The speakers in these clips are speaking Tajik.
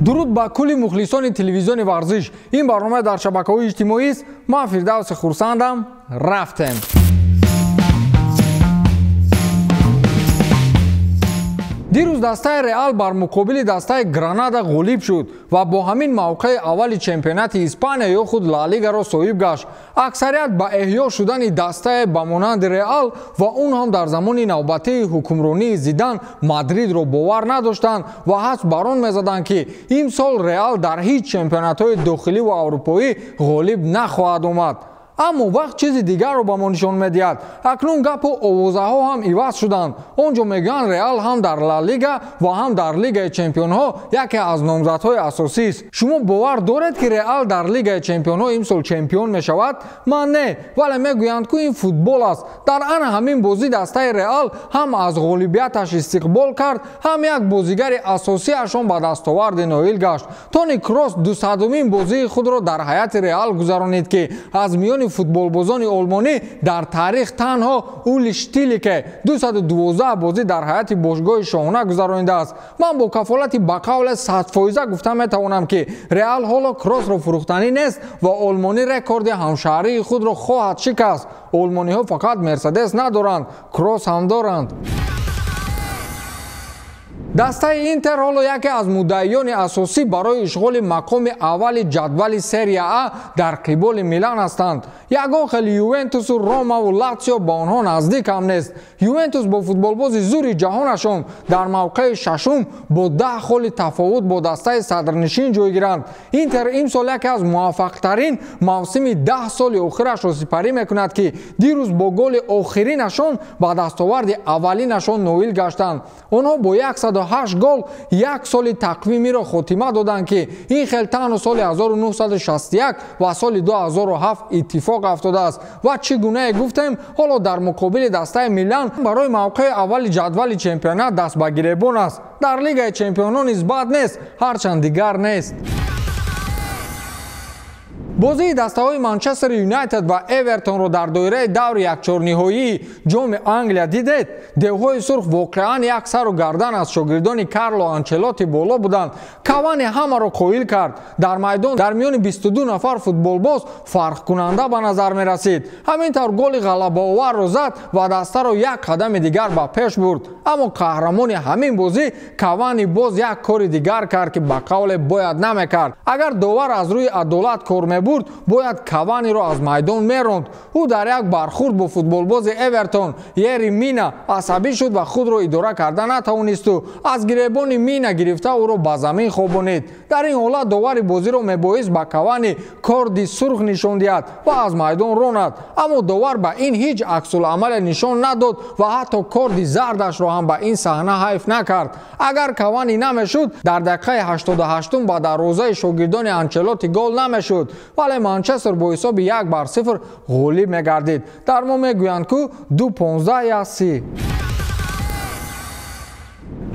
درود با کلی مخلصان تلویزیون ورزش. این برنامه در شبکه‌های اجتماعی است. من فردوس خورسندم. رفتیم. دیروز دسته رئال بر مقابل دسته گرانادا غالب شد و با همین موقع اول چمپیونات اسپانیا خود لالیگا را صاحب گشت. اکثریت با احیا شدن دسته به مانند رئال و اون هم در زمان نوبتی حکمرانی زیدان مادرید را باور نداشتند و حدس بر آن می‌زدند که امسال رئال در هیچ چمپیونات‌های داخلی و اروپایی غالب نخواهد آمد. اما وقت چیز دیگر رو به ما نشان می‌دهد. اکنون گپ و آوازها هم عوض شدند. آنجا میگن رئال هم در لالیگا و هم در لیگ چمپیون‌ها یکی از نامزدهای اساسی است. شما باور دارید که رئال در لیگ چمپیون‌ها امسال چمپیون می‌شود؟ من نه، ولی میگویند که این فوتبال است. در آن همین بازی دسته رئال هم از غالبیتش استقبال کرد، هم یک بازیگر اساسی اشون به دستاورد نائل گشت. تونی کروس 200مین بازی خود را در حیات رئال گذرانید که از میان فوتبال بازان آلمانی در تاریخ تنها اولی شتیلی که 212 بازی در حیات باشگاه شاهانه گذرانیده است. من با کفالت به قول 100% گفته میتوانم که رئال حالا کروس را فروختنی نیست و آلمانی رکورد همشهری خود را خواهد شکست. آلمانی ها فقط مرسدس ندارند، کروس هم دارند. دسته اینتر حالا یکی از مدعیان اساسی برای اشغال مقام اول جدول سری آ در قبال میلان هستند. یگان یوونتوس و روما و لاتزیو با آنها نزدیک هم نیست. یوونتوس با فوتبالباز زور جهانشون در موقع ششم با 10 گل تفاوت با دسته صدرنشین جای گیرند. اینتر امسال یکی از موفق ترین موسم 10 سال اخیرش را سپری میکند که دیروز با گل آخرینشون با دستاورد اولینشون نائل گشتند. آنها با 108 گل یک سال تقویمی را خاتمه دادند که این خیلی تنها سال 1961 و سال 2007 اتفاق افتاده است. و چگونه گفتیم حالا در مقابل دسته میلان برای موقع اول جدول چمپیونات دست به گریبان است. در لیگ چمپیونان نیز بد نیست، هرچند دیگر نیست. بازی دسته‌های منچستر یونایتد و اورتون را در دایره دور یک نهایی جام انگلیا دیدید. دیوهای سرخ واقعا یک سر و گردن از شاگردان کارلو آنچلوتی بالا بودند. کوانی همه را قایل کرد. در میدان در میان 22 نفر فوتبالباز فرق کننده به نظر می رسید. همینطور گل غلبه آور را زد و دسته را یک قدم دیگر به پیش برد. اما قهرمان همین بازی کوانی باز یک کار دیگر کرد که به قول باید نمیکرد. اگر داور از روی عدالت کار برد باید کوانی را از میدان میراند. او در یک برخورد با فوتبالباز اورتون یری مینا عصبی شد و خود را اداره کردن نتوانست و از گریبان مینا گرفته او را به زمین خوابانید. در این حالت داور بازی را میبایست به کوانی کارت سرخ نشان دهد و از میدان راند. اما داور به این هیچ عکس العمل نشان نداد و حتی کارت زردش را هم به این صحنه حیف نکرد. اگر کوانی نمیشد در دقیقه 88 به دروازه شاگردان آنچلوتی گل نمیشد، ولی منچستر با حساب 1-0 غالب میگردید. در ما میگویند که 2-15 یا 30.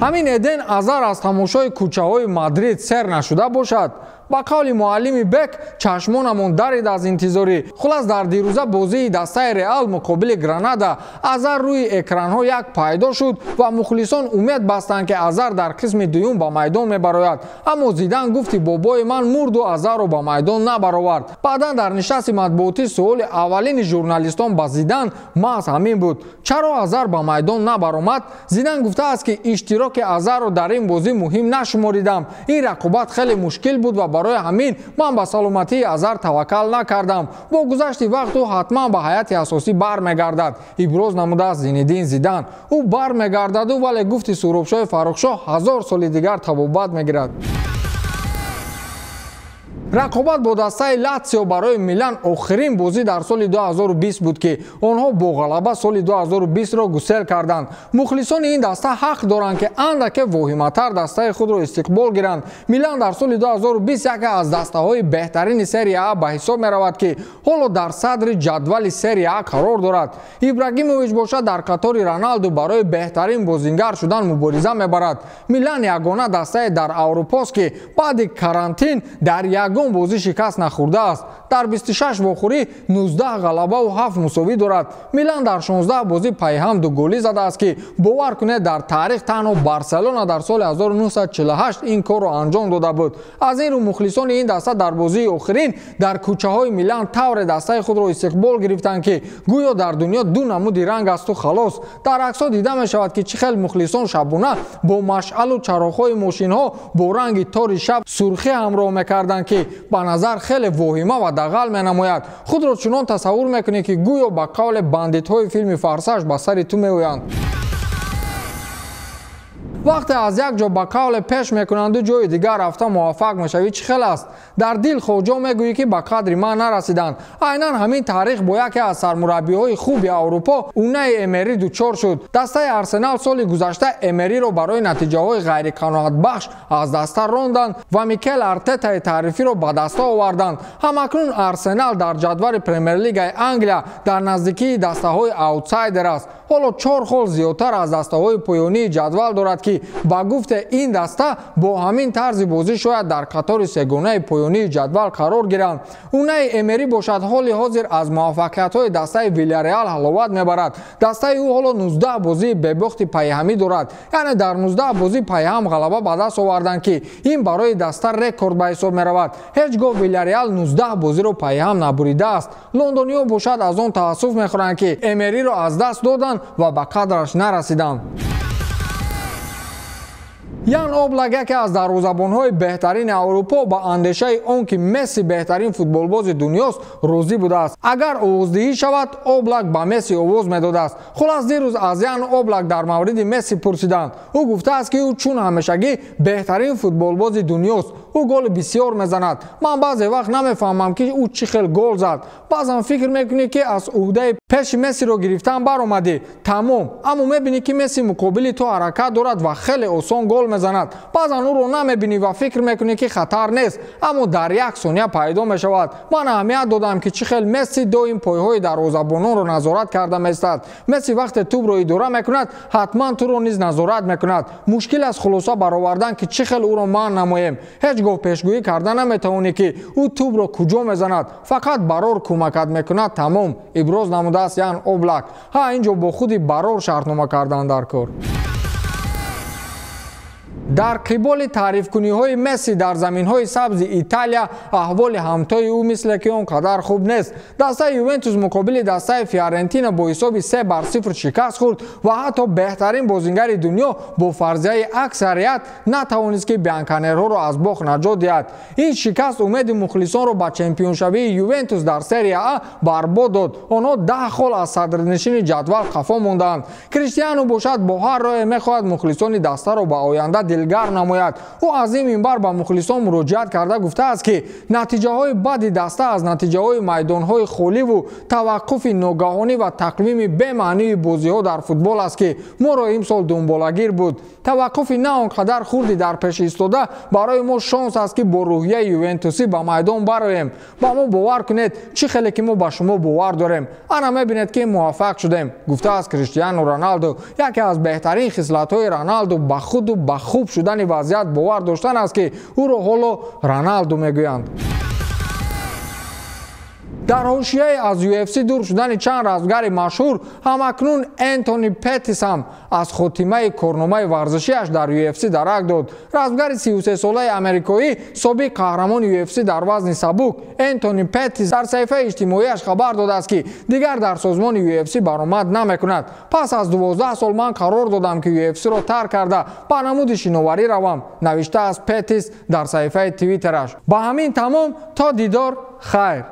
همین ایدن ازار از تماشای کوچه های مادرید سر نشده باشد. با قول معلم بک چشمانمون درید از انتظاری. خلاص در دیروزه بازی دسته رئال مقابل گرانادا ازار روی اکران ها یک پیدا شد و مخلصان امید بستند که ازار در قسم دوم با میدان میبراید. اما زیدان گفتی بابای من مرد و ازار رو با میدان نبراورد. بعدا در نشست مطبوعاتی سوال اولین ژورنالیستان با زیدان محض همین بود: چرا ازار با میدان نبرآمد؟ زیدان گفته است که اشتراک ازار رو در این بازی مهم نشماریدم. این رقابت خیلی مشکل بود و برای همین من به سلامتی ازار توکل نکردم. با گذشت وقت او حتما به هیئت اساسی برمیگردد، ابراز نموده است زینedین زیدان. او برمیگردد ولی گفتی سهرابشاه فرخشاه 1000 سال دیگر طبابت میگیرد. رقابت با دسته لاتزیو برای میلان آخرین بازی در سال 2020 بود که آنها با غلبه سال 2020 را گسل کردند. مخلصان این دسته حق دارند که اندک واهمه‌تر دسته خود را استقبال گیرند. میلان در سال 2020 یکی از دسته های بهترین سری آ به حساب می رود که حالا در صدر جدول سری آ قرار دارد. ابراهیموویچ باشد در قطار رونالدو برای بهترین بازیگر شدن مبارزه میبرد. میلان یگانه دسته در اروپا است که بعد کارانتین در یگان بازی شکست نخورده است. дар 26 вохӯрӣ 19 ғалаба ва 7 мусовӣ дорад. Милан дар 16 бозӣ пайҳам 2 голӣ задааст ки бовар кунед дар таърих танҳо Барселона дар соли 1948 ин корро анҷом дода буд. Аз ин рӯ мухлисони ин даста дар бозии охирин дар кӯчаҳои Милан тавре дастаи худро истиқбол гирифтанд ки гӯё дар дунё ду намуди ранг асту халос. Дар аксҳо дида мешавад ки чӣ хел мухлисон шабона бо машъалу чароғҳои мошинҳо бо ранги тори шаб сурхӣ ҳамроҳ мекарданд ки ба назар хеле воҳима ва дағал менамояд. Худро чунон тасаввур мекунед ки гӯё ба қавле бандитҳои филми «Форсаж» ба сари ту меоянд. вақте аз як ҷо ба қавле пеш мекунанду ҷои дигар рафта муваффақ мешавӣ чӣ хел аст? Дар дил хоҷо мегӯӣ ки ба қадри ман нарасиданд. Айнан ҳамин таърих бо яке аз сармураббиҳои хуби Аврупо Унаи Эмери дучор шуд. Дастаи Арсенал соли гузашта Эмериро барои натиҷаҳои ғайриқаноатбахш аз даста ронданд ва Микел Артетаи таърифиро ба даста оварданд. Ҳамакнун Арсенал дар ҷадвали Премер-лигаи Англия дар наздикии дастаҳои аутсайдер аст. ҳоло 4 хол зиёдтар аз дастаҳои поёнии ҷадвал дорад ки ба гуфте ин даста бо ҳамин тарзи бозӣ шояд дар қатори сегонаи поёнии ҷадвал қарор гиранд. Унаи Эмери бошад ҳоли ҳозир аз муваффақиятҳои дастаи Вильяреал ҳаловат мебарад. Дастаи ӯ ҳоло 19 бозии бебохти пайҳамӣ дорад. Яъне дар 19 бозӣ пайҳам ғалаба ба даст оварданд ки ин барои даста рекорд ба ҳисоб меравад. ҳеҷ гоҳ Вильяреал 19 бозиро пайҳам набуридааст. Лондониё бошад аз он таассуф мехӯранд ки Эмериро аз даст доданд ва ба қадраш нарасиданд. Ян Облак яке аз дарвозабонҳои беҳтарини Аврупо ба андешаи он ки Месси беҳтарин футболбози дунёст розӣ будааст. Агар овоздиҳӣ шавад, Облак ба Месси овоз медодааст. Хулас дирӯз аз Ян Облак дар мавриди Месси пурсиданд. Ӯ гуфтааст ки ӯ чун ҳамешагӣ беҳтарин футболбози дунёст. ӯ голи бисёр мезанад. Ман баъзе вақт намефаҳмам ки ӯ чӣ хел гол зад. Баъзан фикр мекунӣ ки аз уҳдаи пеши Мессиро гирифтан баромадӣ. Тамом. Аммо мебинӣ ки Месси муқобили ту ҳаракат дорад ва хеле осон гол мезанад. Баъзан ӯро намебинӣ ва фикр мекунӣ ки хатар нест, аммо дар як сония пайдо мешавад. Ман аҳамият додам ки чӣ хел Месси доим пойҳои дарвозабононро назорат карда меистад. Месси вақте тӯбро идора мекунад, ҳатман туро низ назорат мекунад. Мушкил аст хулоса баровардан ки чӣ хел ӯро манъ намоем. Ҳеҷ гоҳ пешгӯӣ карда наметавонӣ ки ӯ тӯбро куҷо мезанад. Фақат барор кӯмакат мекунад, тамом. Иброз намудааст Ян Облак. ҳа ин ҷо бо худи барор шартнома карданд дар кор. дар қиболи таърифкуниҳои Месси дар заминҳои сабзи Италия аҳволи ҳамтои ӯ мисле ки он қадар хуб нест. Дастаи Ювентус муқобили дастаи Фиорентина бо ҳисоби 3-0 шикаст хӯрд ва ҳатто беҳтарин бозингари дунё бо фарзияи аксарият натавонист ки бянканерҳоро аз бох наҷот диҳад. Ин шикаст умеди мухлисонро ба чемпионшавии Ювентус дар серия А барбод дод. онҳо 10 хол аз садрнишини ҷадвал қафо мондаанд. Криштиану бошад бо ҳар роҳе мехоҳад мухлисони дастаро ба оянда дилгар намояд. ӯ аз ин минбар ба мухлисон муроҷиат карда гуфтааст ки натиҷаҳои бади даста аз натиҷаҳои майдонҳои холиву таваққуфи ногаҳонӣ ва тақвими бемаънии бозиҳо дар футбол аст ки моро имсол дунболагир буд. таваққуфи на он қадар хурди дар пеш истода барои мо шонс аст ки бо рӯҳияи ювентусӣ ба майдон бароем. ба мо бовар кунед, чӣ хеле ки мо ба шумо бовар дорем. ана мебинед ки муваффақ шудем, гуфтааст Криштиану Роналду. яке аз беҳтарин хислатҳои Роналду ба худу ба хуб шудани вазъият бовар доштан аст ки ӯро ҳоло Роналду мегӯянд. дар ҳошияи аз UFC дур шудани чанд равзгари машҳур ҳамакнун Энтони Петтис ҳам аз хотимаи корномаи варзишиаш дар UFC дарак дод. равзгари 33-солаи амрикоӣ собиқ қаҳрамони UFC дар вазни сабук Энтони Петтис дар саҳифаи иҷтимоияш хабар додааст ки дигар дар созмони UFC баромад намекунад. пас аз 12 сол ман қарор додам ки UFC-ро тарк карда ба намуди шиноварӣ равам, навиштааст Петтис дар саҳифаи твиттераш. ба ҳамин тамом, то дидор, хайр.